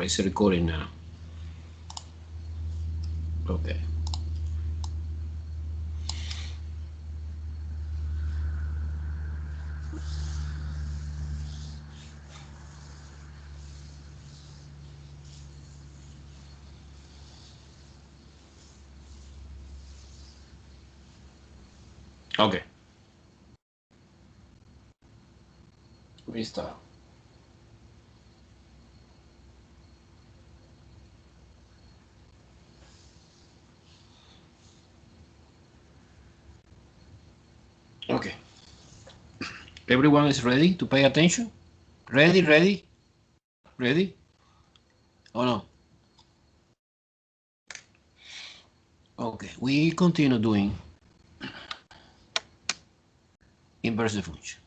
It's recording now. Okay. Okay. Restart. Okay. Everyone is ready to pay attention? Ready, ready, ready? Oh no. Okay, we continue doing inverse function.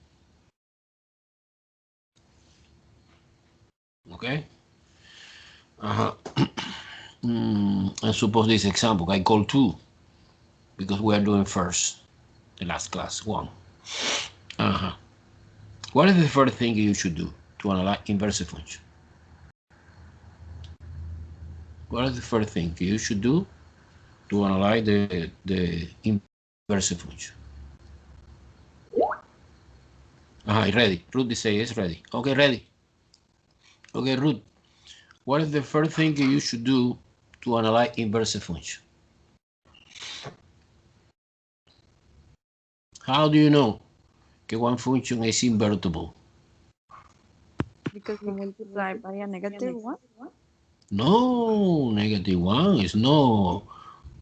Okay? And suppose this example, I call 2 because we are doing first, the last class, 1. What is the first thing you should do to analyze inverse function? What is the first thing you should do to analyze the inverse function? Ready. Ruth says ready. Okay, ready. Okay, Ruth. What is the first thing you should do to analyze inverse function? How do you know that one function is invertible? Because we multiply by a negative 1? No, negative 1 is no.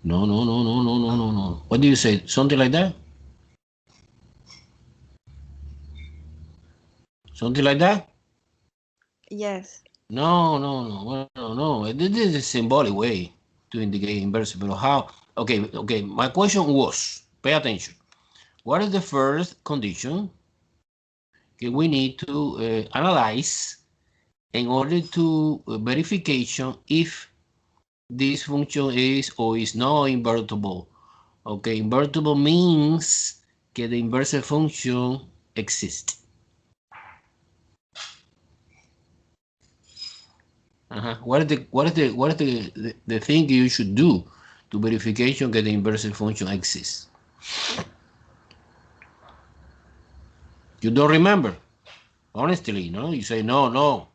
No. What do you say? Something like that? Something like that? Yes. No. This is a symbolic way to indicate inverse. But how? Okay. My question was, pay attention. What is the first condition that we need to analyze in order to verification if this function is or is not invertible? Okay, invertible means that the inverse function exists. What is the thing you should do to verification that the inverse function exists? You don't remember? Honestly, no? You say no.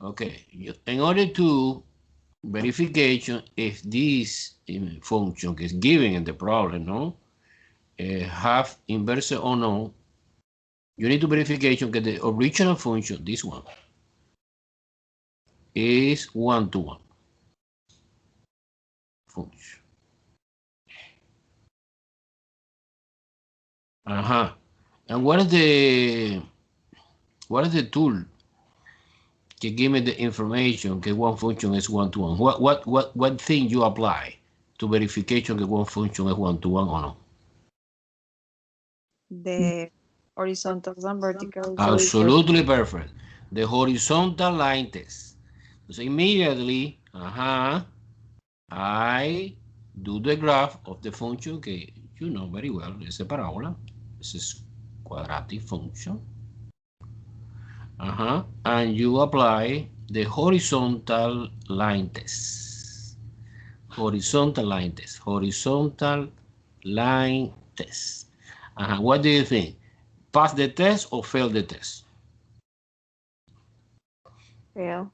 Okay, in order to verification if this function is given in the problem, no? Have inverse or no, you need to verification that the original function, this one, is one-to-one function. And what is the tool to give me the information that one function is one-to-one? What thing you apply to verification that one function is one-to-one or no? The horizontals and verticals. Absolutely perfect. The horizontal line test. So immediately, I do the graph of the function that you know very well. It's a parabola. This is quadratic function. And you apply the horizontal line test. Horizontal line test. Horizontal line test. What do you think? Pass the test or fail the test? Fail.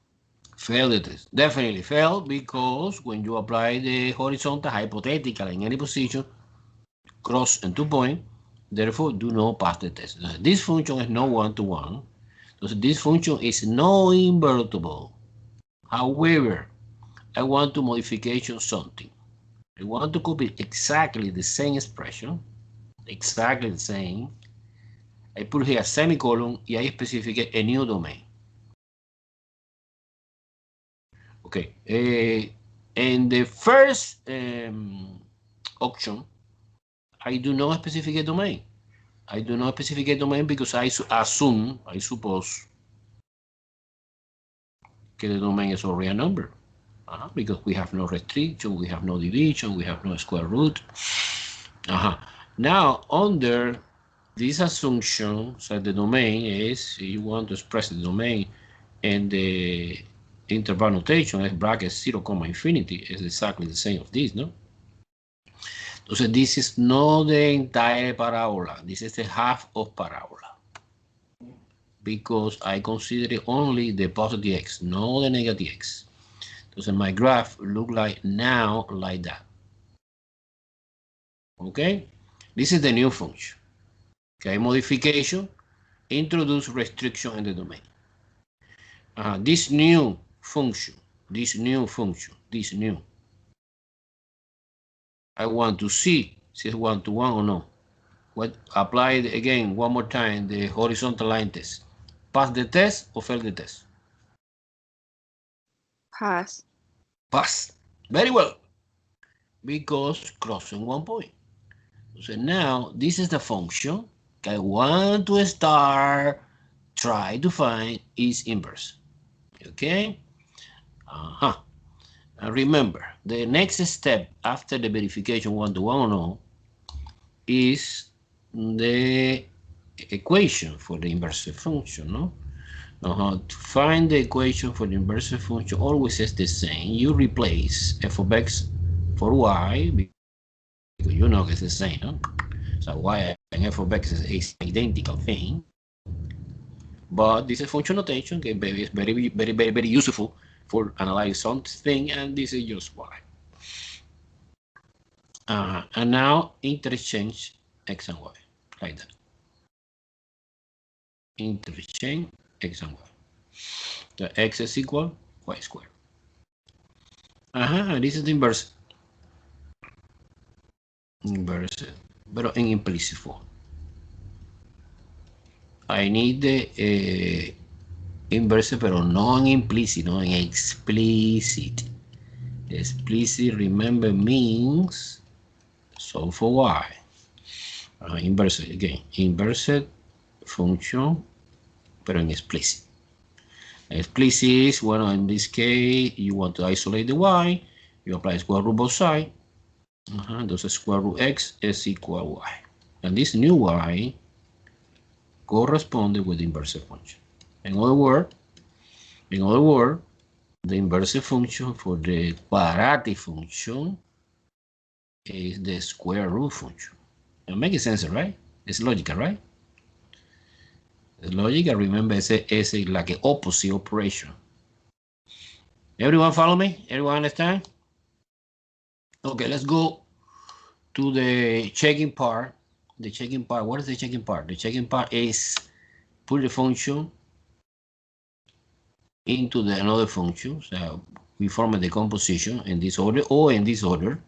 Fail the test. Definitely fail because when you apply the horizontal hypothetical in any position, cross and 2 point, therefore do not pass the test. This function is not one-to-one. So this function is not invertible. However, I want to modification something. I want to copy exactly the same expression, exactly the same. I put here a semicolon y I specify a new domain. Okay. In the first option, I do not specify a domain. I do not specify a domain because I suppose, that the domain is already a number. Because we have no restriction, we have no division, we have no square root. Now, under this assumption, so the domain is, you want to express the domain and the interval notation is bracket 0, infinity is exactly the same of this, no? So this is not the entire parabola. This is the half of parabola. Because I consider only the positive x, not the negative x. So my graph look like now like that. Okay? This is the new function. Okay, modification, introduce restriction in the domain. This new function, I want to see if it's one-to-one or no. What apply again one more time the horizontal line test. Pass the test or fail the test? Pass. Pass. Very well. Because crossing one point. So now this is the function I want to start try to find its inverse. Okay? And remember, the next step after the verification one-to-one or no is the equation for the inverse function, no? To find the equation for the inverse function always is the same. You replace f of x for y because you know it's the same, no? So y and f of x is identical thing. But this is function notation, okay, is very useful for analyzing something, and this is just y. And now interchange x and y, like that. Interchange x and y. The x is equal y squared. This is the inverse. Inverse, pero en implicit form. I need the inverse, pero no en implicit, no en explicit. Explicit, remember, means solve for y. Inverse, again, inverse function, pero en explicit. Explicit is, well, in this case, you want to isolate the y, you apply square root both sides. Entonces square root x is equal y. And this new y corresponds with the inverse function. In other words, the inverse function for the quadratic function is the square root function. It makes sense, right? It's logical, right? The logical, remember, it's like an opposite operation. Everyone follow me? Everyone understand? Okay, let's go to the checking part. The checking part, what is the checking part? The checking part is put the function into another function. So we form the decomposition in this order or in this order.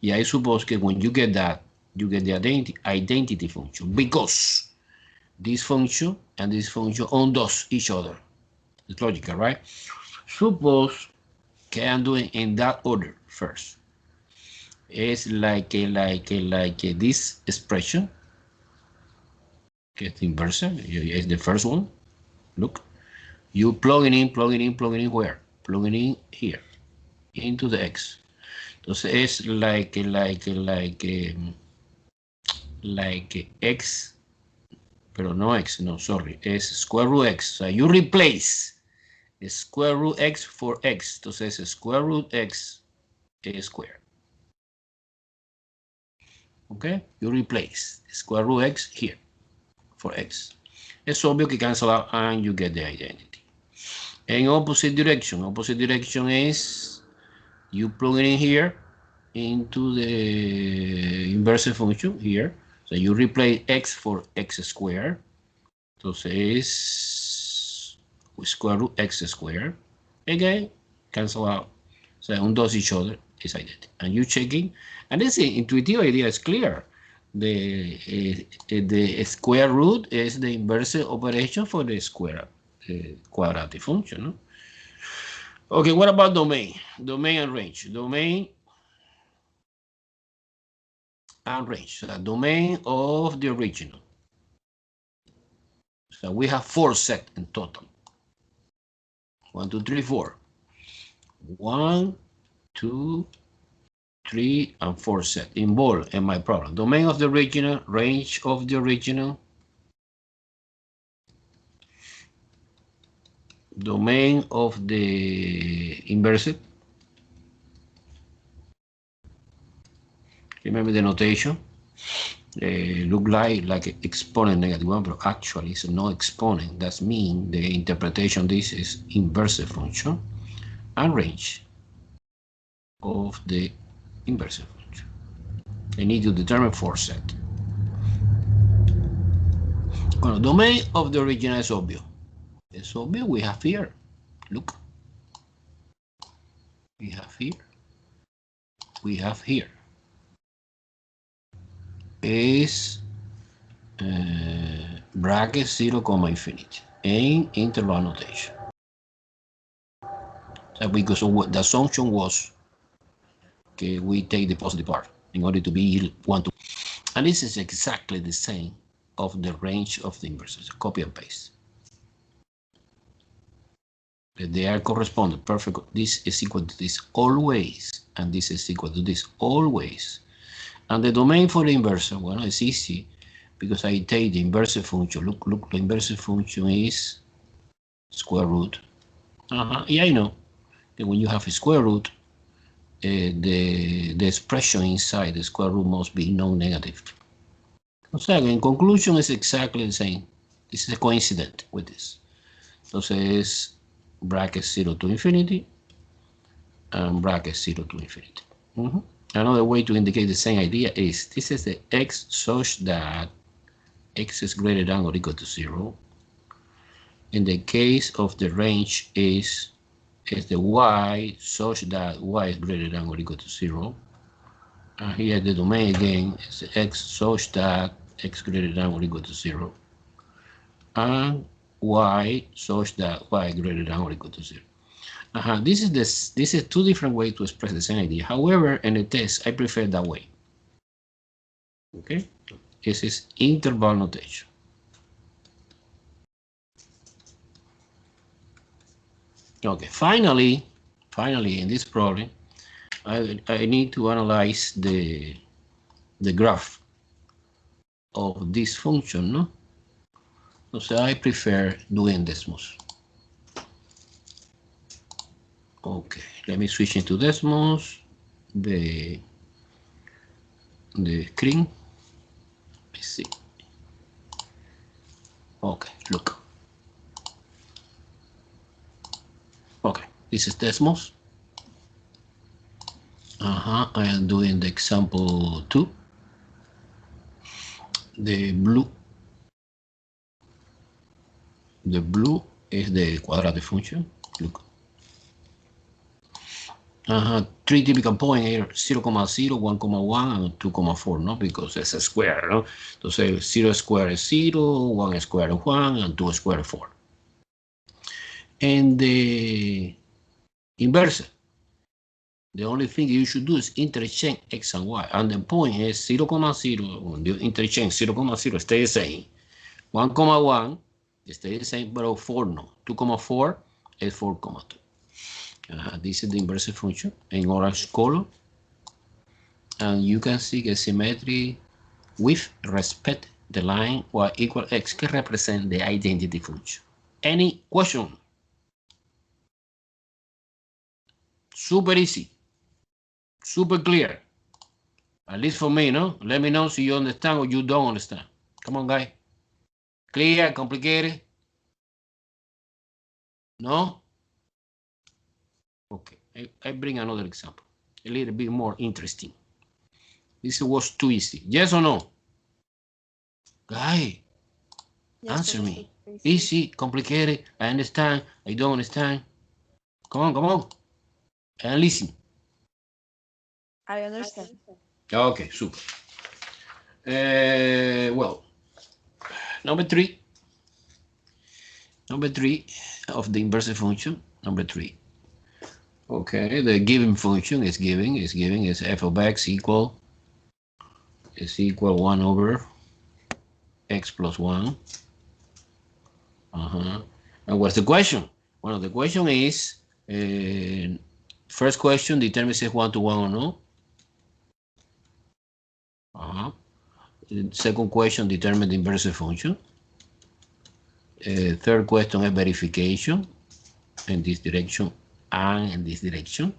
Yeah, I suppose that when you get that, you get the identity function because this function and this function undo each other. It's logical, right? Suppose that I'm doing in that order first. It's like this expression. Get inverse. It's the first one. Look, you plugging in where? Plugging in here into the x. Entonces es like x, pero no x, no, sorry, es square root x. So you replace the square root x for x. Entonces square root x is square. Okay, you replace square root x here for x. Es obvio que cancel out and you get the identity. In opposite direction is you plug it in here into the inverse function here. So you replace x for x squared. Entonces es square root x squared. Again, cancel out. So undo each other is identity. And you checking, and this intuitive idea is clear. The square root is the inverse operation for the square quadratic function. No? Okay, what about domain? Domain and range. Domain and range. So the domain of the original. So we have 4 sets in total. 1, 2, 3, 4. 1, 2, 3, and 4 sets involved in my problem. Domain of the original, range of the original. domain of the inverse. Remember the notation? Look like exponent -1, but actually it's no exponent. That means the interpretation this is inverse function and range of the inverse function. I need to determine for set. Well, domain of the original is obvious. It's obvious. We have here. Look. We have here. We have here. Is bracket 0, infinity in interval notation. So because the assumption was okay, we take the positive part in order to be 1 to, and this is exactly the same of the range of the inverses. Copy and paste. They are correspondent, perfect. This is equal to this always, and this is equal to this always. And the domain for the inverse, well, it's easy because I take the inverse function. Look, the inverse function is square root. Yeah, I know that when you have a square root, the expression inside the square root must be non-negative. So in conclusion, it's exactly the same. This is a coincident with this. Entonces, bracket 0 to infinity and bracket 0 to infinity. Another way to indicate the same idea is this is the x such that x is greater than or equal to 0. In the case of the range is the y such that y is greater than or equal to 0. And here the domain again is the x such that x greater than or equal to 0. And y such that y greater than or equal to 0. This is two different ways to express the same idea. However, in the test, I prefer that way. Okay, this is interval notation. Okay, finally, in this problem, I need to analyze the graph of this function, no? So I prefer doing Desmos. Okay, let me switch into Desmos, the screen. Let's see. Okay, look. Okay, this is Desmos. I am doing the example 2. The blue is the quadratic function. Look. 3 typical points here, 0, 0, 1, 1, and 2, 4, no? Because it's a square, no? Entonces, 0 square is 0, 1 square is 1, and 2 square is 4. And the inverse, the only thing you should do is interchange x and y. And the point is 0, 0, when you interchange 0, 0, stay the same. 1, 1, stay the same, but 4 no. 2, 4 is 4, 2. This is the inverse function in orange color, and you can see the symmetry with respect the line y equal x que represent the identity function. Any question? Super easy, super clear, at least for me, no? Let me know if you understand or you don't understand. Come on, guys. Clear, complicated? No? Okay, I bring another example, a little bit more interesting. This was too easy. Yes or no? Guy, Yes, answer Professor. me. Easy, complicated, I understand, I don't understand. Come on. And listen. I understand. Okay, super. Well, number 3 of the inverse function, number 3. Okay, the given function is is f of x equal 1 over x plus 1. And what's the question? Well, the question is, first question determines if 1 to 1 or no. Second question determines the inverse function. Third question is verification. in this direction and in this direction.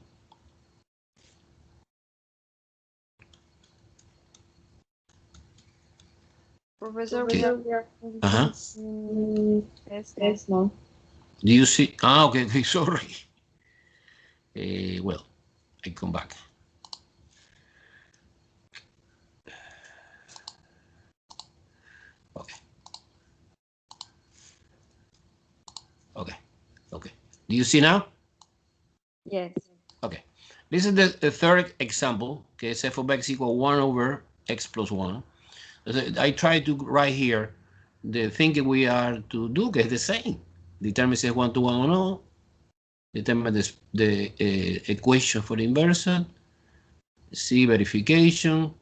Professor, Okay. we are finishing test now. Do you see? Ah, okay, okay, sorry. Well, I come back. Okay. Okay. Okay. Do you see now? Yes. Okay. This is the third example. Okay, it's f of x equal 1 over x plus 1. I try to write here the thing we are to do is the same. Determine if 1 to 1 or no. Determine the equation for the inversion. C verification.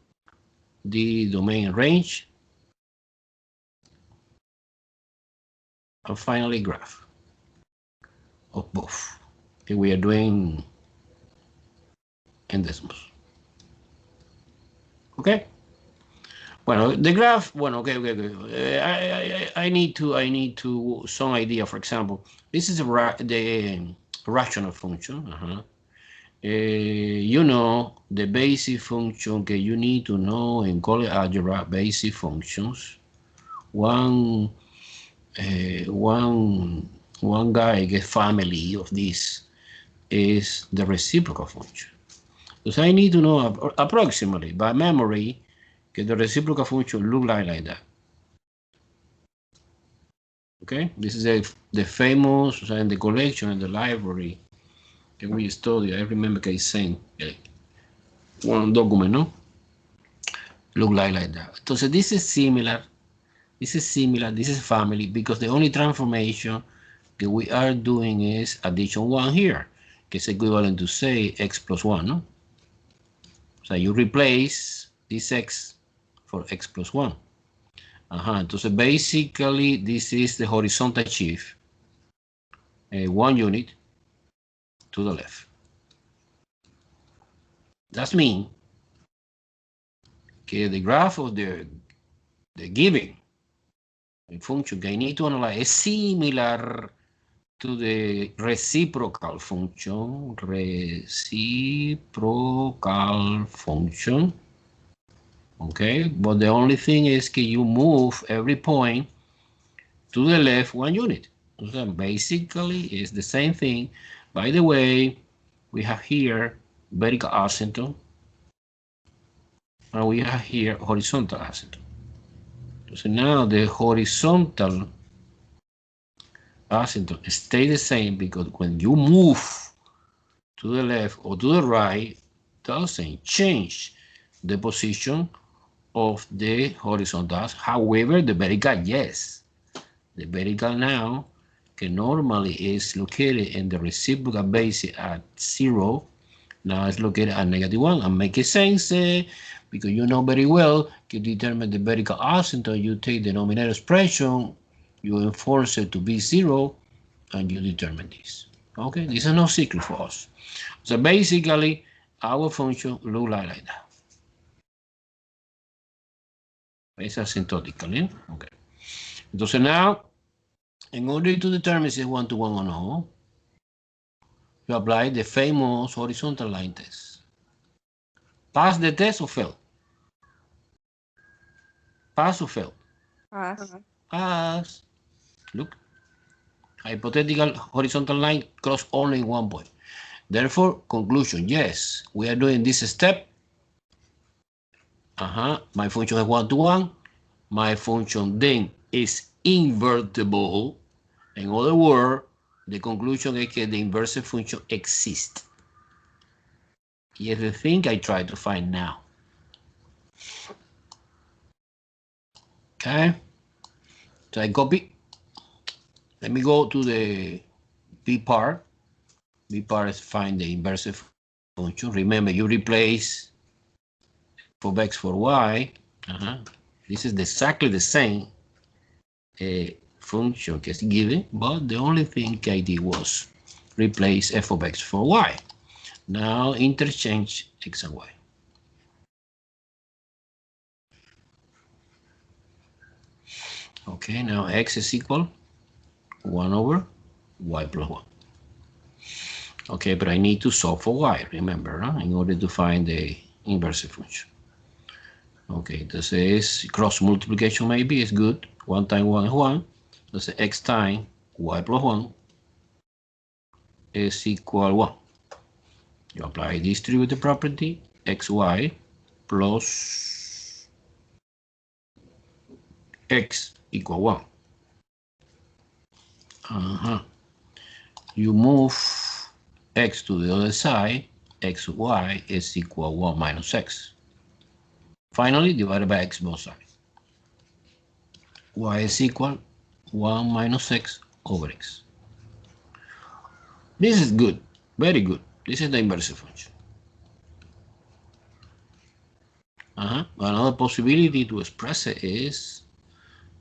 D domain range. And finally graph of both. Okay, we are doing endesmos. Okay. Well, the graph. Well, okay. I need to some idea. For example, this is the rational function. You know the basic function. Okay, you need to know in Collet algebra basic functions. One guy get family of this is the reciprocal function. Because I need to know approximately by memory that the reciprocal function look like that. Okay, this is the famous in the collection in the library that we study. I remember I sent one document, no? Look like that. So this is similar. This is family because the only transformation that we are doing is addition 1 here, que es equivalent to say x plus 1, no? So you replace this x for x plus 1. Entonces basically this is the horizontal shift, 1 unit to the left. That means que the graph of the given function que I need to analyze is similar to the reciprocal function. Okay, but the only thing is that you move every point to the left 1 unit. So basically it's the same thing. By the way, we have here vertical asymptote and we have here horizontal asymptote. So now the horizontal asymptote stay the same because when you move to the left or to the right, doesn't change the position of the horizontal. However, the vertical, yes. The vertical now, que normally is located in the reciprocal basis at 0, now it's located at -1. And make sense because you know very well to determine the vertical asymptote, you take the denominator expression, you enforce it to be 0, and you determine this. Okay, this is no secret for us. So basically, our function look like that. It's asymptotically. Okay. Entonces now, in order to determine if it's 1 to 1 or no, you apply the famous horizontal line test. Pass the test or fail? Pass or fail? Pass. Pass. Look. Hypothetical horizontal line cross only in 1 point. Therefore, conclusion, yes, we are doing this step. My function is 1 to 1. My function then is invertible. In other words, the conclusion is that the inverse function exists. Here's the thing I try to find now. Okay, so I copy. Let me go to the B part. B part is find the inverse function. Remember, you replace for x for y. This is exactly the same function that's given, but the only thing I did was replace f of x for y. Now interchange x and y. Okay, now x is equal 1 over y plus 1. Okay, but I need to solve for y, remember, huh? In order to find the inverse function. Okay, entonces cross multiplication maybe is good. 1 times 1 is 1. Entonces x times y plus 1 is equal 1. You apply distributive property, xy plus x equal 1. You move x to the other side, xy is equal 1 minus x. Finally, divided by x both sides. Y is equal 1 minus x over x. This is good, very good. This is the inverse function. Another possibility to express it is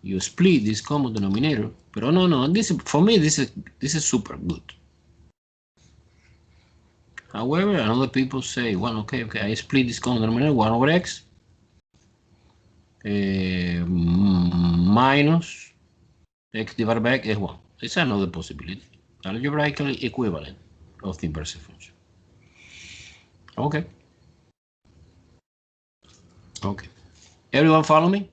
you split this common denominator. But no, this is, for me, this is super good. However, another people say, well, okay, I split this common denominator 1 over x minus x divided by x is 1. It's another possibility, algebraically equivalent of the inverse function. Okay. Okay. Everyone follow me?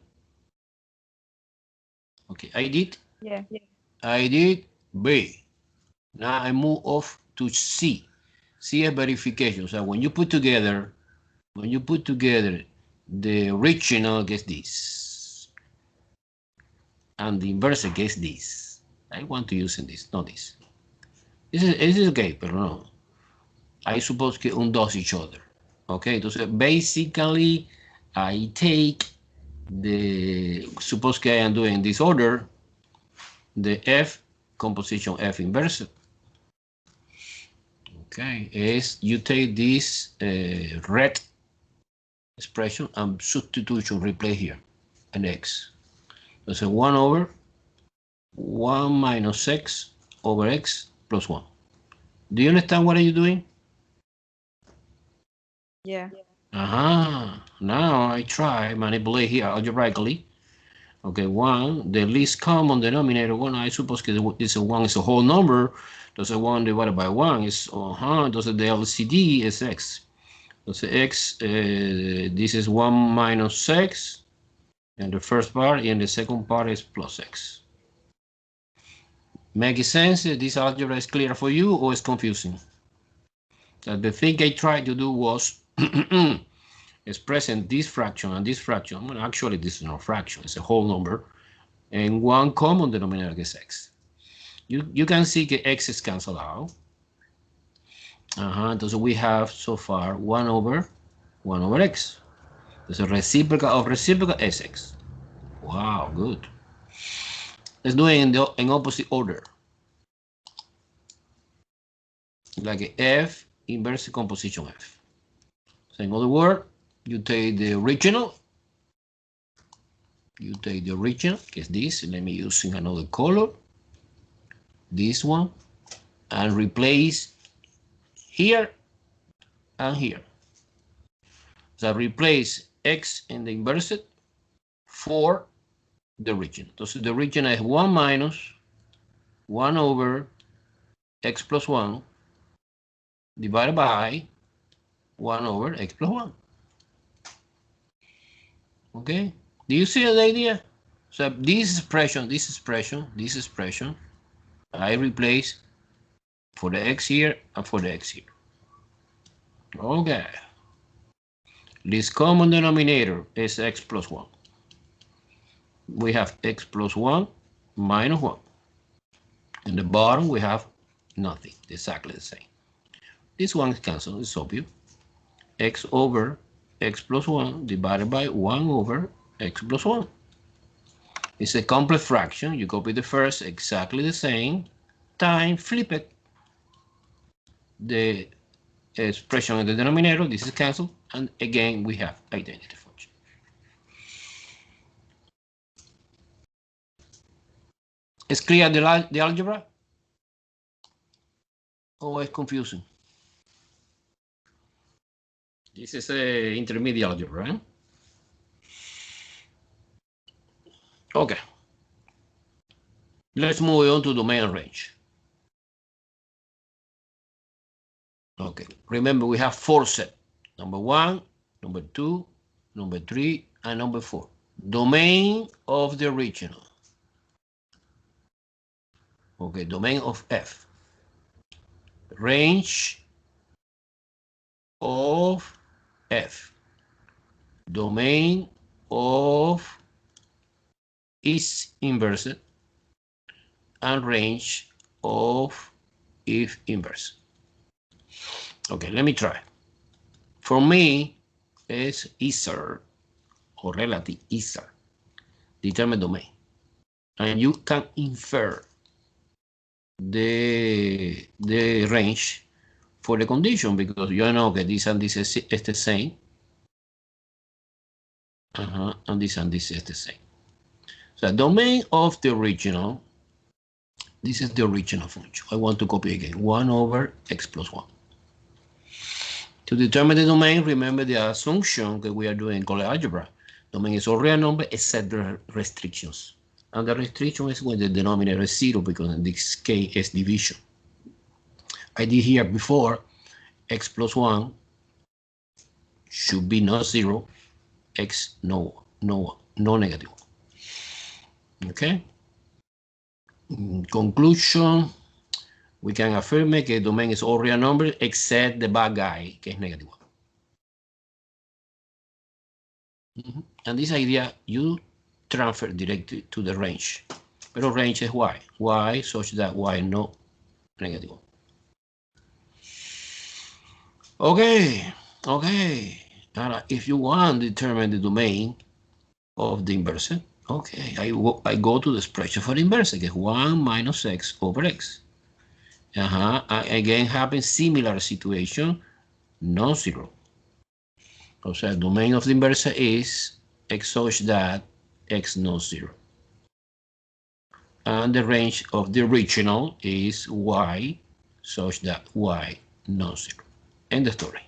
Okay, I did. Yeah. I did B. Now I move off to C. C is verification. So when you put together the original gets this, and the inverse gets this. I want to use this, not this. This is okay, but no. I suppose que un does each other. Okay, entonces basically I take suppose que I am doing this order, the F composition F inverse. Okay, is you take this red expression and substitution replace here an x. That's a 1 over 1 minus x over x plus 1. Do you understand what are you doing? Yeah. Now I try manipulate here algebraically. Okay, 1, the least common denominator 1, I suppose this 1 is a whole number. Does 1 divided by 1 is does the LCD is x. Does x this is 1 minus x, and the first part, and the second part is plus x. Make sense? This algebra is clear for you, or is confusing? So the thing I tried to do was expressing this fraction and this fraction. Well, actually, this is not a fraction; it's a whole number, and one common denominator is x. You can see that x is cancelled out. So we have so far 1 over x. There's a reciprocal of reciprocal is x. Wow, good. Let's do it in opposite order. Like F inverse composition F. So in other words, you take the original. You take the original, is this. Let me use another color. This one. And replace here and here. So replace x in the inverse for the original. So the original is 1 minus 1 over x plus 1 divided by 1 over x plus 1. Okay, do you see the idea? So this expression, I replace for the x here and for the x here. Okay, this common denominator is x plus 1. We have x plus 1 minus 1. In the bottom, we have nothing, exactly the same. This one is cancelled, it's obvious. X over x plus 1 divided by 1 over x plus 1. It's a complex fraction. You copy the first, exactly the same, time, flip it. The expression in the denominator, this is cancelled, and again, we have identity function. Is clear the algebra? Or it's confusing? This is a intermediate algebra, right? Okay. Let's move on to domain and range. Okay, remember we have 4 sets. Number 1, number 2, number 3, and number 4. Domain of the original. Okay, domain of F. Range of F. Domain of is inverse and range of if inverse. Okay, let me try. For me, it's easier or relative easier. Determine domain. And you can infer the range for the condition because you know that this and this is the same. And this is the same. So domain of the original, this is the original function. I want to copy again, 1 over x plus 1. To determine the domain, remember the assumption that we are doing in Euclid algebra. Domain is all real number except the restrictions. And the restriction is when the denominator is 0 because in this case it's division. I did here before, x plus 1 should be not 0, x no negative. Okay? In conclusion, we can affirm that the domain is all real numbers except the bad guy, que es negative 1. And this idea you transfer directly to the range. Pero range is y. Y such that y no negative 1. Okay. Now, if you want to determine the domain of the inverse, okay, I go to the expression for the inverse, que es 1 minus x over x. Again, happen similar situation, non-zero. O sea, domain of the inverse is x such that x not 0. And the range of the original is y such that y not 0. End the story.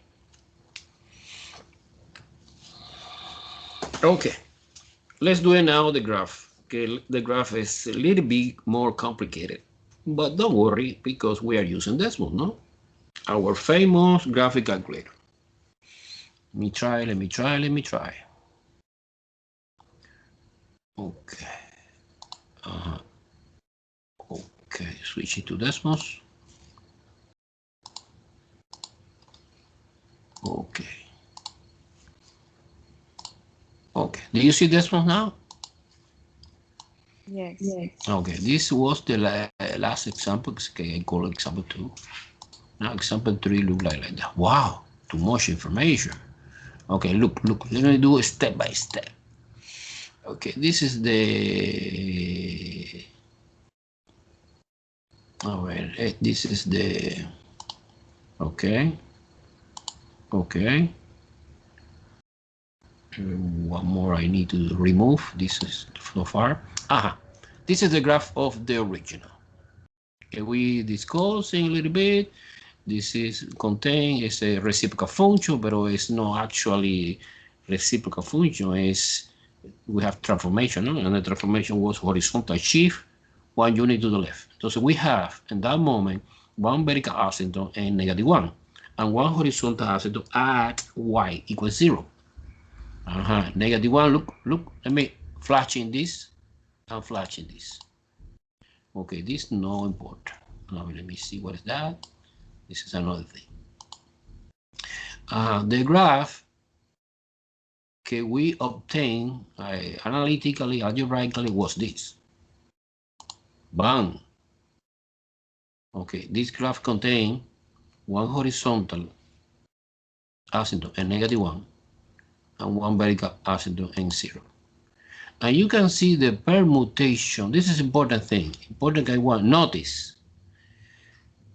Okay, let's do it now the graph. Okay, the graph is a little bit more complicated, but don't worry because we are using decimal, no? Our famous graphic calculator. Let me try. Okay. Okay, switching to decimals. Okay, do you see decimals now? Yes. Okay, this was the last example. Okay, I call example 2. Now example 3 look like that. Wow, too much information. Okay, look, let me do it step by step. Okay, this is the this is the okay. One more I need to remove. This is so far. This is the graph of the original. Okay, we discussing a little bit. This is is a reciprocal function, but it's not actually reciprocal function. We have transformation, no? And the transformation was horizontal shift 1 unit to the left. So we have in that moment 1 vertical asymptote and -1, and 1 horizontal asymptote at y equals 0. -1. Look. Let me flashing this and flashing this. Okay, this is not important. Now let me see what is that. This is another thing. The graph we obtain analytically, algebraically was this. Bang. Okay, this graph contains 1 horizontal asymptote and -1 and 1 vertical asymptote and 0. And you can see the permutation. This is important thing. Important I want notice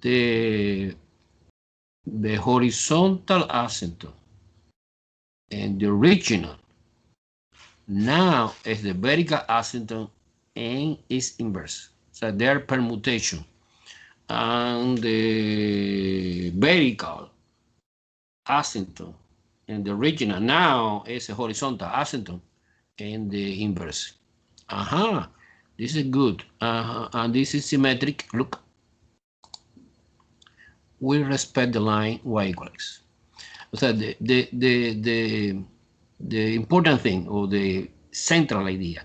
the horizontal asymptote and the original now is the vertical asymptote and its inverse. So their permutation. And the vertical asymptote and the original now is a horizontal asymptote and the inverse. This is good. And this is symmetric. Look. we respect the line y equals x. So the important thing, or the central idea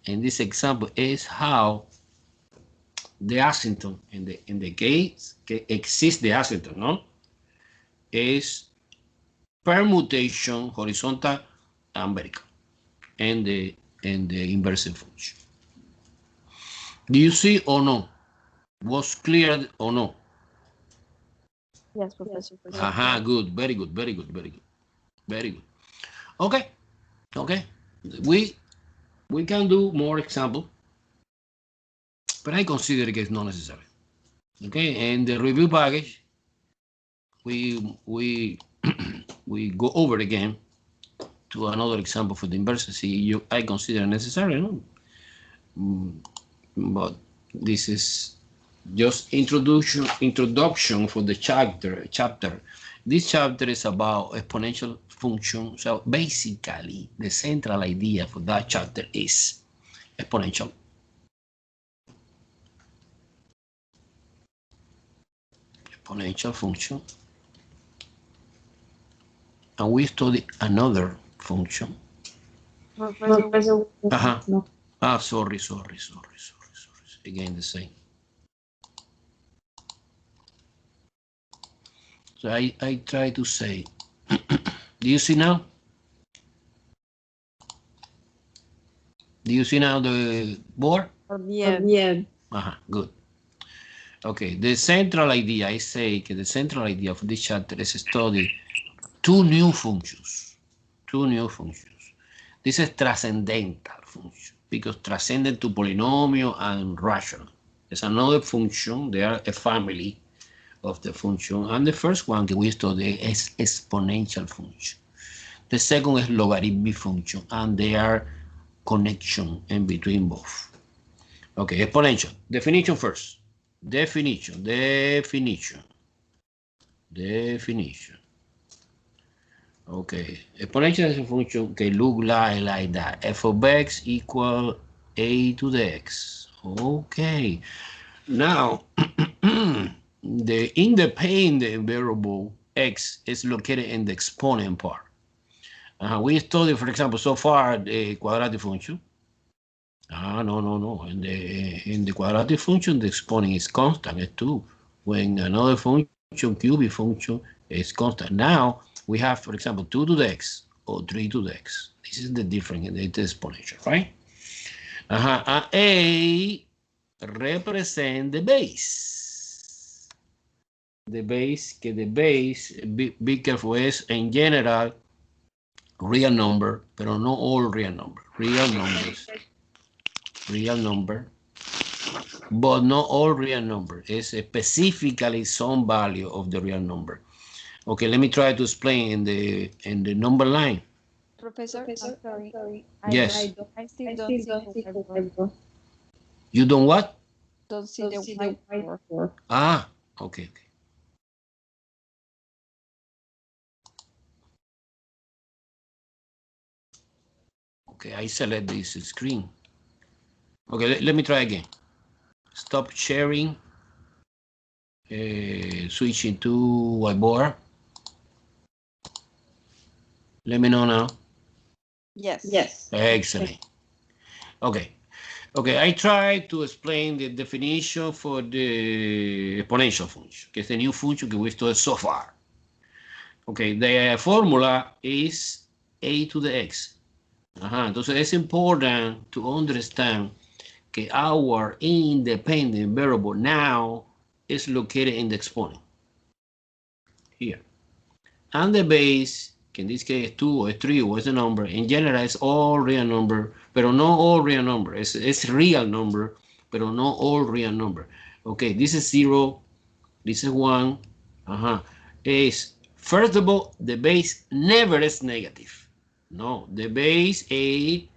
in this example, is how the asymptote in the case exists the asymptote, no? Is permutation horizontal and vertical and the inverse function. Do you see or no? Was clear or no? Yes, Professor. Aha, good, very good, very good, very good, very good. Okay, okay. We can do more example, but I consider it is not necessary. Okay, and the review package, we we go over again to another example for the inverse. See, I consider necessary, no? But this is just introduction for the chapter. This chapter is about exponential function. So basically, the central idea for that chapter is exponential. Exponential function. And we study another function. Professor. No. Ah, sorry. Again, the same. So I try to say, do you see now? Do you see now the board? Yeah. Good. Okay, the central idea, I say the central idea of this chapter is to study two new functions. This is transcendental function because transcendent to polynomial and rational. There's another function, they are a family of the function, and the first one that we study is exponential function. The second is logarithmic function, and they are connection in between both. Okay, exponential. Definition first. Definition. Okay, exponential is a function that look like that. F of x equal a to the x. Okay, now the independent variable x is located in the exponent part. We studied, for example, so far the quadratic function. No. In the quadratic function, the exponent is constant, it's 2. When another function, cubic function, is constant. Now, we have, for example, 2 to the x or 3 to the x. This is the difference in the exponential, right? A represent the base. The base, be careful, is in general real number, pero no all real number. Real number, but not all real number. It's specifically some value of the real number. Okay, let me try to explain in the number line. Professor, I'm sorry. Yes. I still don't see the whiteboard. You don't what? Don't see the whiteboard. Ah, okay. Okay, I select this screen. Okay, let me try again. Stop sharing. Switching to whiteboard. Let me know now. Yes. Excellent. Okay, I try to explain the definition for the exponential function, que es the new function that we studied so far. Okay, the formula is a to the x. Entonces es important to understand que our independent variable now is located in the exponent here, and the base, in this case 2 or 3 or is a number, in general it's all real number, pero not all real number. It's real number, pero not all real number. Okay, this is 0, this is 1. Is first of all, the base never is negative. No, the base a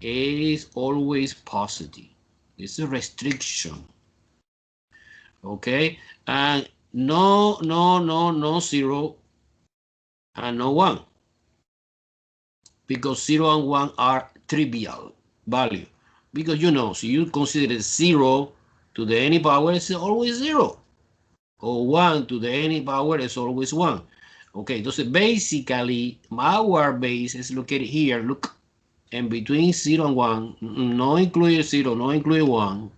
is always positive. This is a restriction. Okay, and no 0 and no 1, because 0 and 1 are trivial value, because so you consider 0 to the any power is always 0. or 1 to the any power is always 1. Okay, entonces basically our base is located here, look, and between 0 and 1, no include 0, no include 1,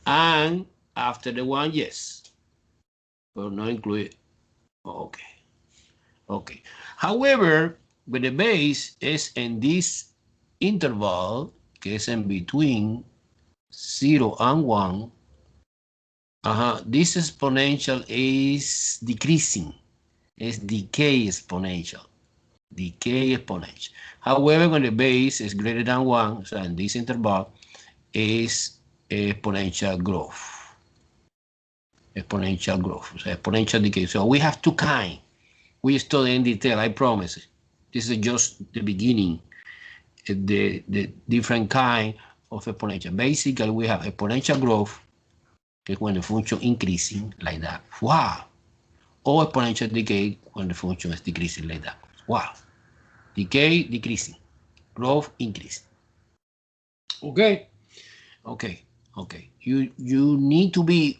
and after the 1, yes, but no include, okay, okay. However, when the base is in this interval, que es in between 0 and 1, this exponential is decreasing. It's decay exponential. Decay exponential. However, when the base is greater than 1, so in this interval, is exponential growth. Exponential growth. So exponential decay. So we have two kinds. We study in detail, I promise. This is just the beginning. The different kind of exponential. Basically, we have exponential growth, que es when the function increasing like that. Wow. Or exponential decay when the function is decreasing like that. Wow. Decay, decreasing. Growth, increasing. Okay. Okay. Okay. You need to be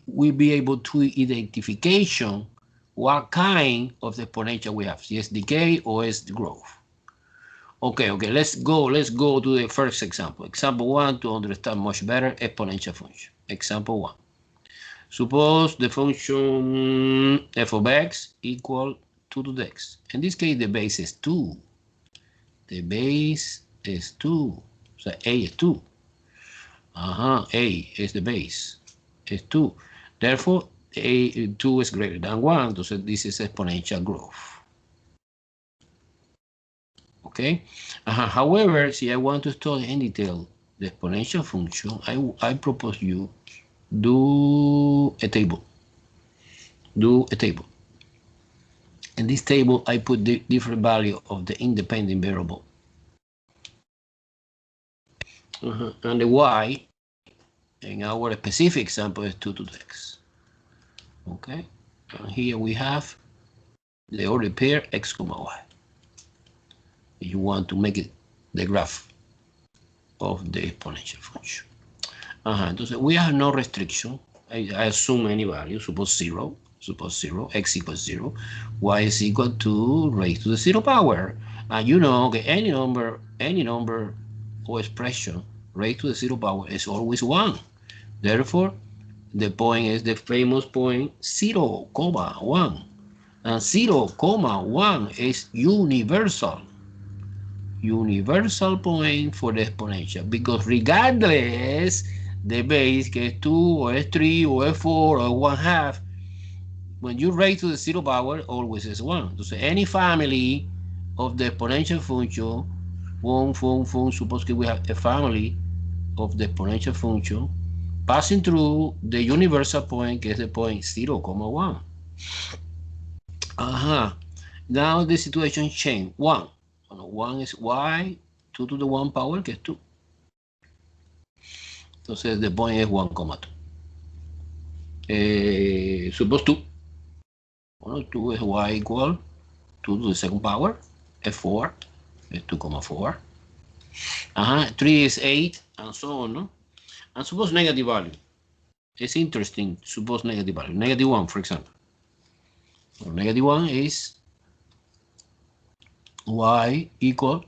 able to identification what kind of the exponential we have. Si it's decay or it's growth. Okay, let's go to the first example. Example 1 to understand much better exponential function. Example 1. Suppose the function f of x equal 2 to the x. In this case, the base is 2. The base is 2. So a is 2. A is the base. It's 2. Therefore, 2 is greater than 1. So this is exponential growth. Okay. However, see, I want to study in detail the exponential function. I propose you do a table. Do a table. In this table, I put the different value of the independent variable. And the y in our specific example is 2 to the x. Okay. And here we have the order pair x comma y. If you want to make it the graph of the exponential function. Entonces, we have no restriction. I assume any value, suppose 0, x equals 0, y is equal to raised to the 0 power. And you know, okay, any number or expression raised to the 0 power is always 1. Therefore, the point is the famous point 0, 1. And 0, 1 is universal. Universal point for the exponential, because regardless the base, que es 2 or es 3 or es 4 or 1/2, when you raise to the 0 power, always is 1. So any family of the exponential function, suppose we have a family of the exponential function passing through the universal point, que es the point 0, 1. Now the situation changed. 1. 1 is y, 2 to the 1 power, que es 2. Entonces, the point es 1, 2. Suppose 2. Bueno, 2 es y equal 2 to the second power, es 4, es 2,4. 3 is 8, and so on, no? And suppose negative value. It's interesting, suppose negative value. Negative 1, for example. Well, negative 1 is y equal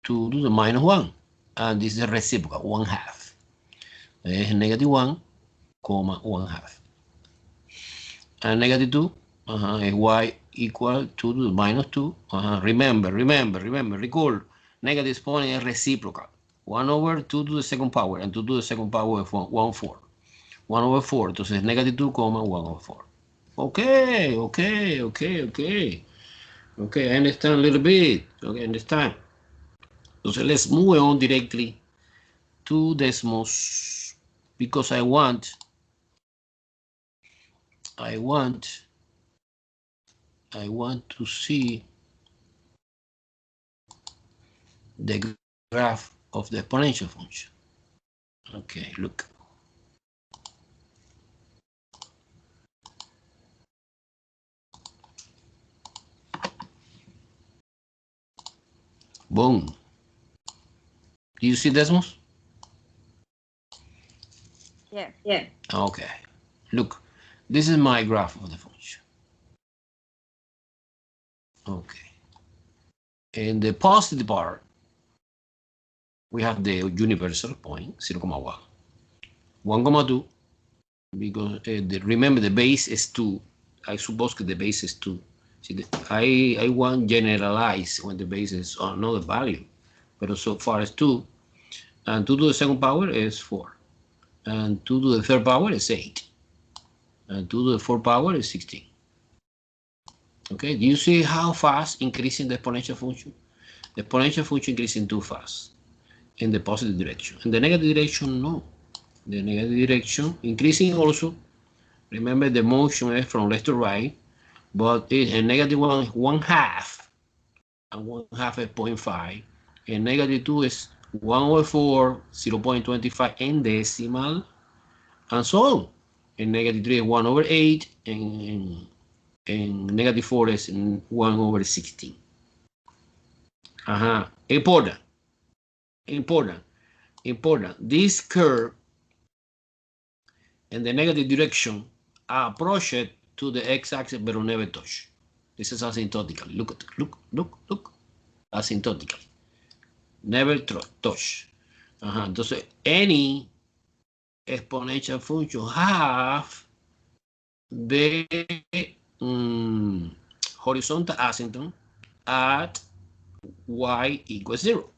2 to the minus 1. And this is a reciprocal, 1/2. Es negative 1, 1/2. And negative 2 is y equal 2 to the minus 2. Remember, recall, negative exponent is reciprocal. 1 over 2 to the second power, and 2 to the second power is 1/4. 1 over 4, entonces negative 2, 1 over 4. Okay, I understand a little bit. Okay, understand. Entonces, let's move on directly to Desmos, because I want to see the graph of the exponential function. Okay, look. Boom. Do you see Desmos? Yeah. Okay. Look, This is my graph of the function. Okay. In the positive part, we have the universal point, 0,1. 1,2, because remember the base is 2. I suppose the base is 2. See, I want generalize when the base is another value, but so far as 2. And 2 to the second power is 4. And 2 to the third power is 8. And 2 to the fourth power is 16. Okay, do you see how fast increasing the exponential function? The exponential function increasing too fast in the positive direction. In the negative direction, no. The negative direction increasing also. Remember the motion is from left to right, but a negative 1 is 1/2, and 1/2 is 0.5. And negative 2 is 1/4, 0.25 in decimal, and so on. And negative 3 is 1/8, and negative 4 is 1/16. Important. This curve in the negative direction approach it to the x-axis, but never touch. This is asymptotically. Look. Asymptotically. Never touch. Entonces, any exponential function have the horizontal asymptote at y equals 0.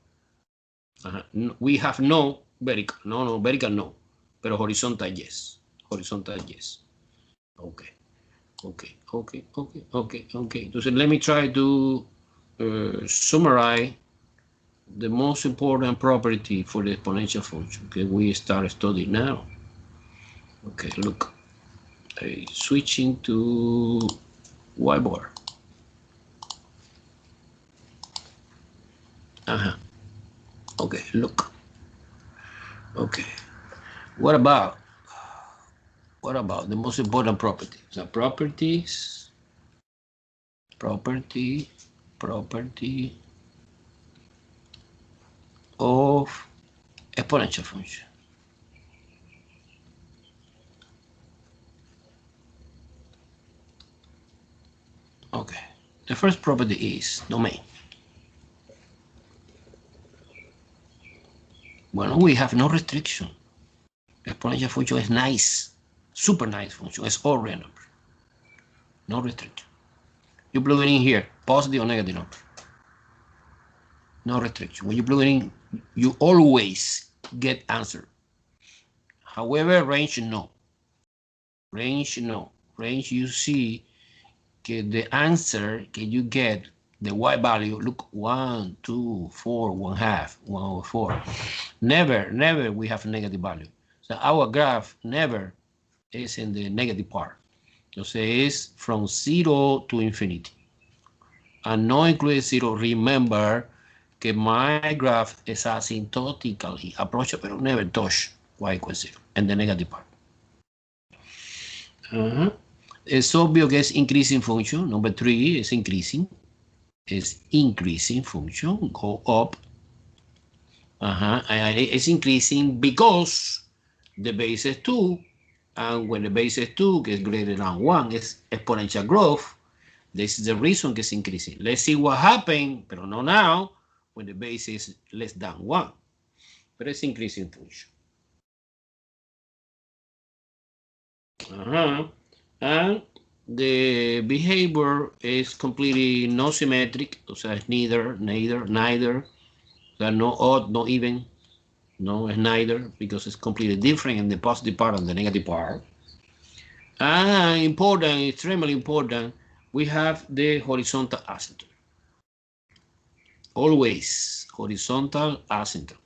We have no vertical. No, vertical no. Pero horizontal, yes. Horizontal, yes. Okay. Entonces, let me try to summarize the most important property for the exponential function. Okay, we start studying now. Okay, look. Switching to whiteboard. Okay, look. Okay. What about the most important property? So property of exponential function. Okay. The first property is domain. Well, we have no restriction. Exponential function is nice, super nice function. It's all real number. No restriction. You plug it in here, positive or negative number. No restriction. When you plug it in, you always get answer. However, range no. Range no. Range you see the answer can you get the y value. Look, 1, 2, 4, 1/2, 1/4. Never we have negative value. So our graph never is in the negative part. Entonces it's from 0 to infinity. And no include 0. Remember que my graph is asymptotically approached, but never touch y equals 0 in the negative part. It's obvious que es increasing function. Number 3 is increasing. It's increasing function. Go up. It's increasing because the base is 2. And when the base is 2, is greater than 1, it's exponential growth. This is the reason it's increasing. Let's see what happened, but not now, when the base is less than 1. But it's increasing function. And the behavior is completely no symmetric. So it's neither. There are no odd, no even. No, it's neither, because it's completely different in the positive part and the negative part. And important, extremely important, we have the horizontal asymptote. Always horizontal asymptote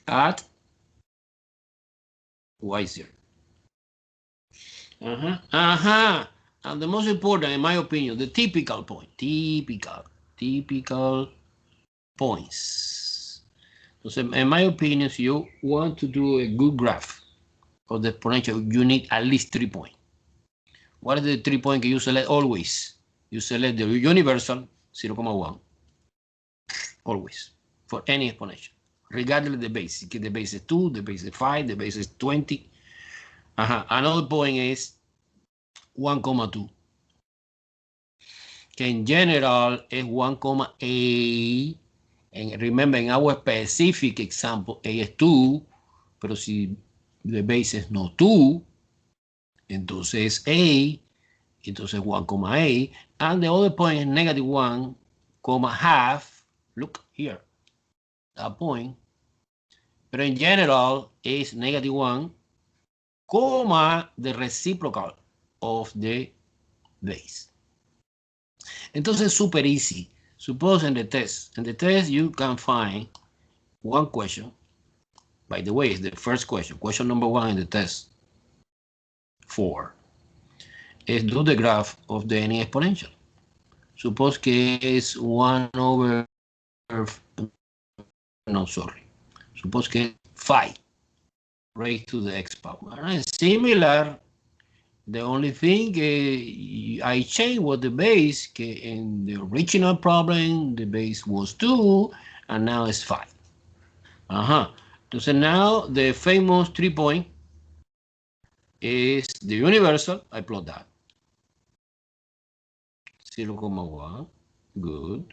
at y0. And the most important, in my opinion, the typical point. Typical points. So in my opinion, if you want to do a good graph of the exponential, you need at least 3 points. What are the 3 points you select always? You select the universal, 0,1. Always. For any exponential. Regardless of the base. The base is 2, the base is 5, the base is 20. Another point is 1,2. Que en general es 1,A. And remember, in our specific example, A es 2, pero si the base es no 2, entonces A, entonces 1,A. And the other point is negative 1, half. Look here, that point. Pero in general is negative 1, the reciprocal of the base. Entonces, super easy. Suppose in the test you can find one question. By the way, it's the first question. Question number 1 in the test 4 is do the graph of the any exponential. Suppose que es 1 over, no, sorry. Suppose que 5 raised to the x power. Similar. The only thing I changed was the base. In the original problem, the base was 2, and now it's 5. So now the famous 3 point is the universal. I plot that. 0,1. Good.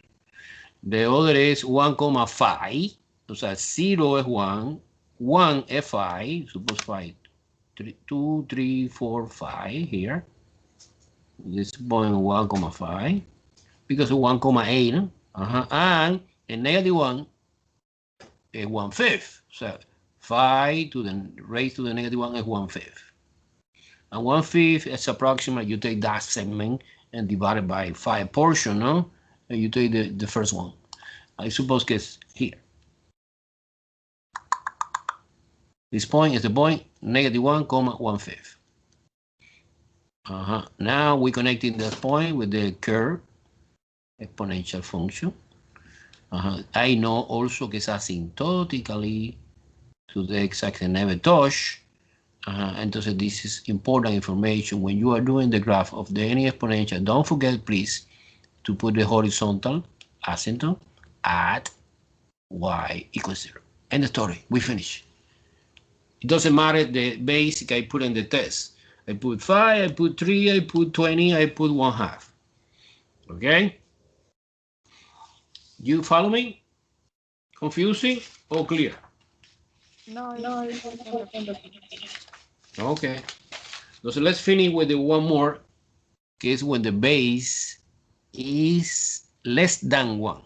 The other is 1,5. So 0 is 1. 1 is 5. Suppose 5. 2, 3, 4, 5 here. This point 1,5 because of 1,8. No? And a negative 1 is 1/5. So 5 to the raised to the negative 1 is 1/5. And 1/5 is approximate. You take that segment and divide it by 5 portion, no? And you take the first one. I suppose it's here. This point is the point negative 1, 1/5. Now we're connecting this point with the curve exponential function. I know also que es asymptotically to the x-axis never touch. Entonces this is important information when you are doing the graph of the any exponential. Don't forget, please, to put the horizontal asymptote at y equals 0. End of story. We finish. It doesn't matter the basic I put in the test. I put 5, I put 3, I put 20, I put 1/2. Okay? You follow me? Confusing or clear? No. Okay. So let's finish with the one more, que is when the base is less than 1.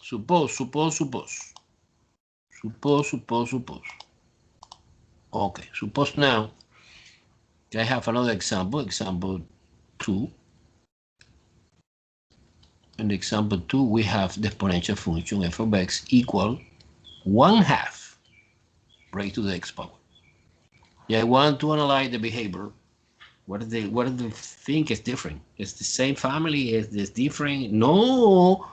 Suppose. Okay, suppose now I have another example 2. In example 2, we have the exponential function f of x equal 1/2 raised to the x power. Yeah, I want to analyze the behavior. What do they think is different? Is the same family? Is this different? No.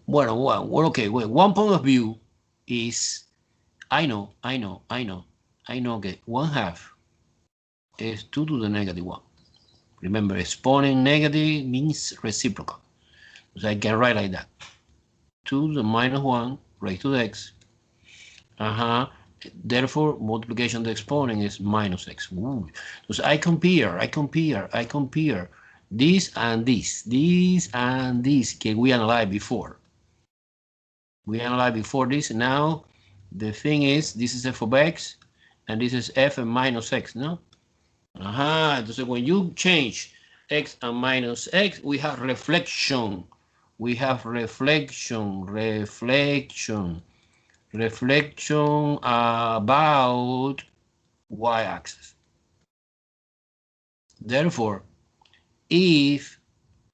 Well, okay. Well, one point of view is I know that 1/2 is 2 to the negative 1. Remember, exponent negative means reciprocal. So I can write like that. 2 to the minus 1 raised to the x. Therefore, multiplication of the exponent is minus x. Ooh. So I compare this and this, que we analyzed before. We analyzed before this. Now, the thing is, this is f of x, and this is f and minus x, no? So when you change x and minus x, we have reflection. Reflection about y-axis. Therefore, if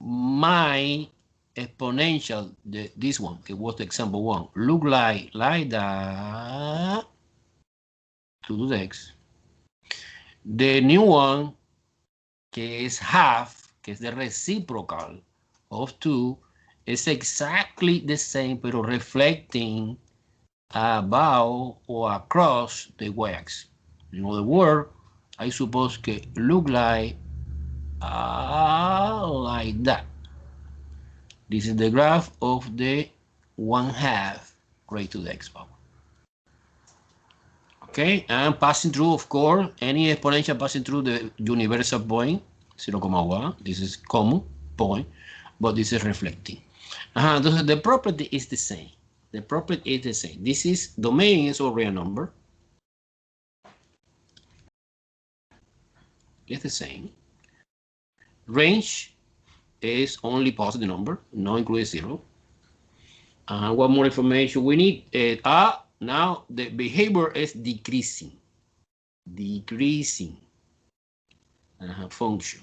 my exponential, this one, it was example 1, look like that, 2 to the x. The new one, que es half, que es the reciprocal of 2, is exactly the same, pero reflecting about or across the y-axis. In other words, I suppose que look like that. This is the graph of the 1/2 raised to the x power. Okay, and passing through, of course, any exponential passing through the universal point, 0,1. This is common point, but this is reflecting. Entonces, the property is the same. The property is the same. This is domain is already a number. It's the same. Range is only positive number, no include 0. What more information we need? Now the behavior is decreasing. Decreasing function.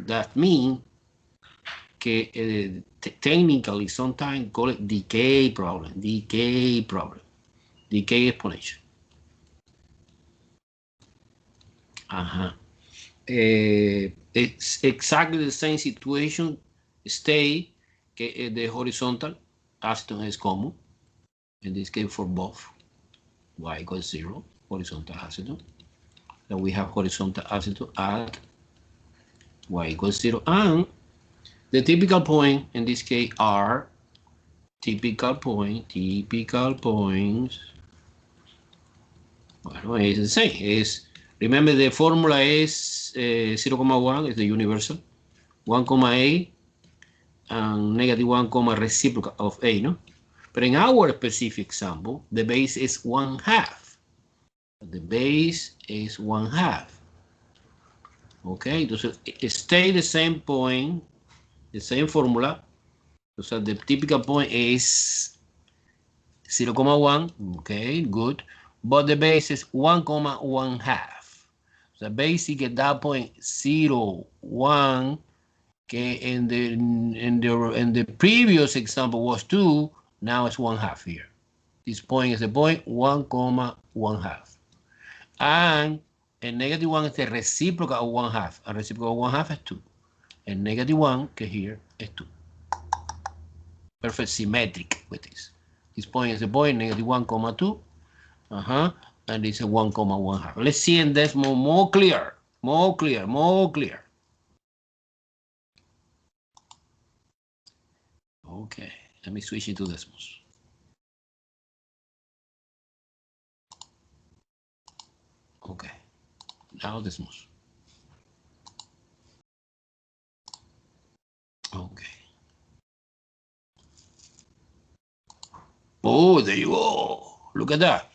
That means que technically sometimes call it decay problem. Decay problem. Decay exponential. It's exactly the same situation. Stay que the horizontal asymptote is common. In this case for both. Y equals 0. Horizontal asymptote. Then we have horizontal asymptote at y equals 0. And the typical point in this case are typical points. Well, it's the same. Remember the formula is 0,1 is the universal. 1, a and -1, reciprocal of a, no? But in our specific example, the base is 1/2. The base is 1/2. Okay, so it stay the same point, the same formula. So the typical point is 0,1. Okay, good. But the base is 1,1/2. So basically at that point 0, 1. Okay, in the previous example was 2. Now it's 1/2 here. This point is the point 1,1/2. And a -1 is the reciprocal of 1/2. A reciprocal of 1/2 is 2. And -1, que here, is 2. Perfect symmetric with this. This point is the point -1,2. And this is 1,1/2. Let's see in decimal more clear. More clear. Okay, let me switch into decimals. Okay, now decimals. Okay. Oh, there you go. Look at that.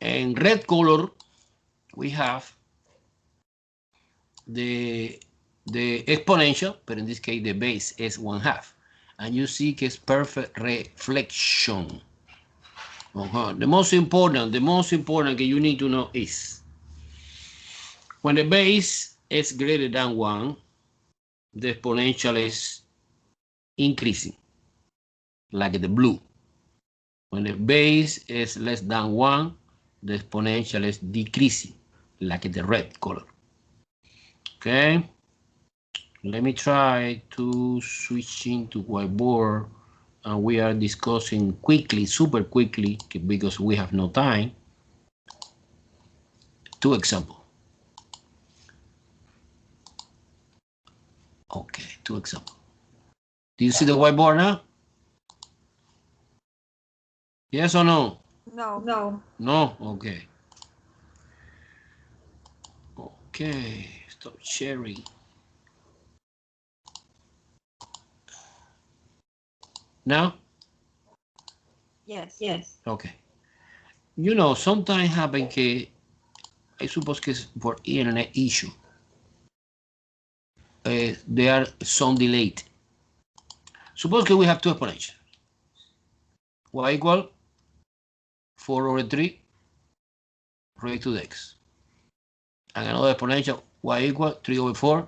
In red color, we have the exponential, but in this case, the base is 1/2. And you see it's perfect reflection. The most important that you need to know is when the base is greater than 1, the exponential is increasing, like the blue. When the base is less than 1, the exponential is decreasing, like the red color. Okay. Let me try to switch into whiteboard, and we are discussing quickly, super quickly, because we have no time. 2 examples. Okay, 2 examples. Do you see the whiteboard now? Yes or no? No. No? Okay. Okay, stop sharing. Now? Yes. Okay. You know, sometimes happen que, I suppose que es for internet issue. There are some delayed. Suppose que we have 2 exponentials. Y equal 4/3 raised to the x. And another exponential, y equal 3/4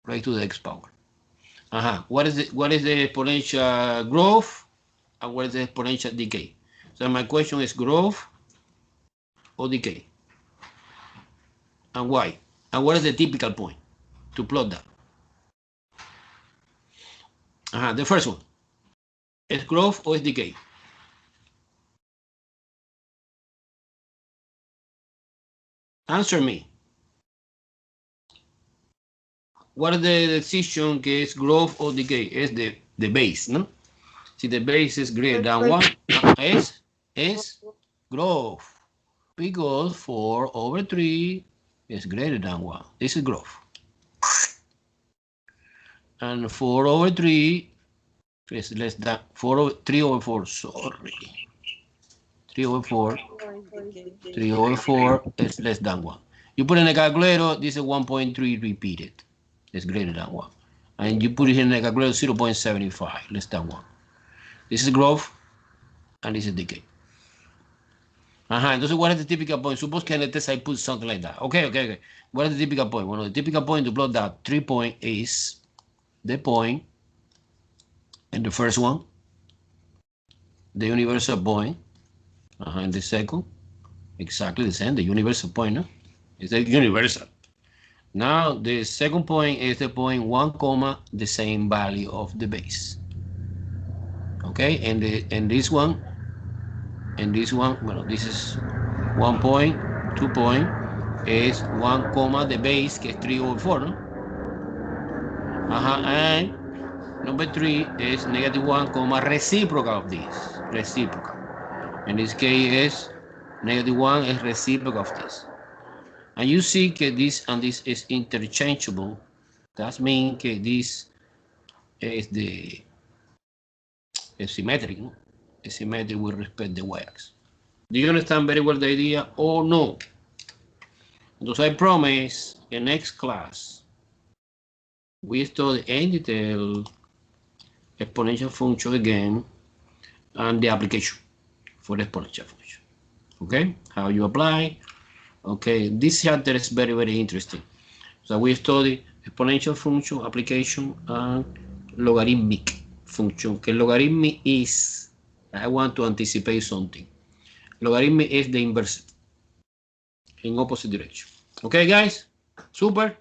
raised to the x power. What is the exponential growth and what is the exponential decay? So my question is growth or decay? And why? And what is the typical point to plot that? The first one. Is growth or is decay? Answer me. What is the decision que es growth or decay? Es the base, ¿no? Si the base is greater than 1, es growth. because 4/3 is greater than 1. This is growth. And 4/3 is less than 3/4, sorry. 3/4. 3/4 is less than 1. You put in the calculator, this is 1.3 repeated. It's greater than 1. And you put it in the calculator, 0.75, less than 1. This is growth, and this is decay. Entonces, what is the typical point? Suppose que en el test I put something like that. Okay. What is the typical point? Well, the typical point to plot that 3 point is the point in the first one, the universal point, and the second, exactly the same, the universal point, no? It's the universal. Now, the second point is the point 1 comma, the same value of the base. Okay, and this one, well, this is 1 point, 2 point, is 1 comma, the base, que es 3/4, no? And number 3 is -1 comma, reciprocal of this, reciprocal. In this case is -1 is reciprocal of this. And you see that this and this is interchangeable. That means that this is the symmetric, no? It's symmetric with respect to the y-axis. Do you understand very well the idea or no? Thus I promise in next class we study in detail exponential function again and the application for the exponential function. Okay, how you apply. Okay, this chapter is very, very interesting. So we study exponential function, application, and logarithmic function. Que logarithmic is, I want to anticipate something. Logarithmic is the inverse in opposite direction. Okay, guys? Super.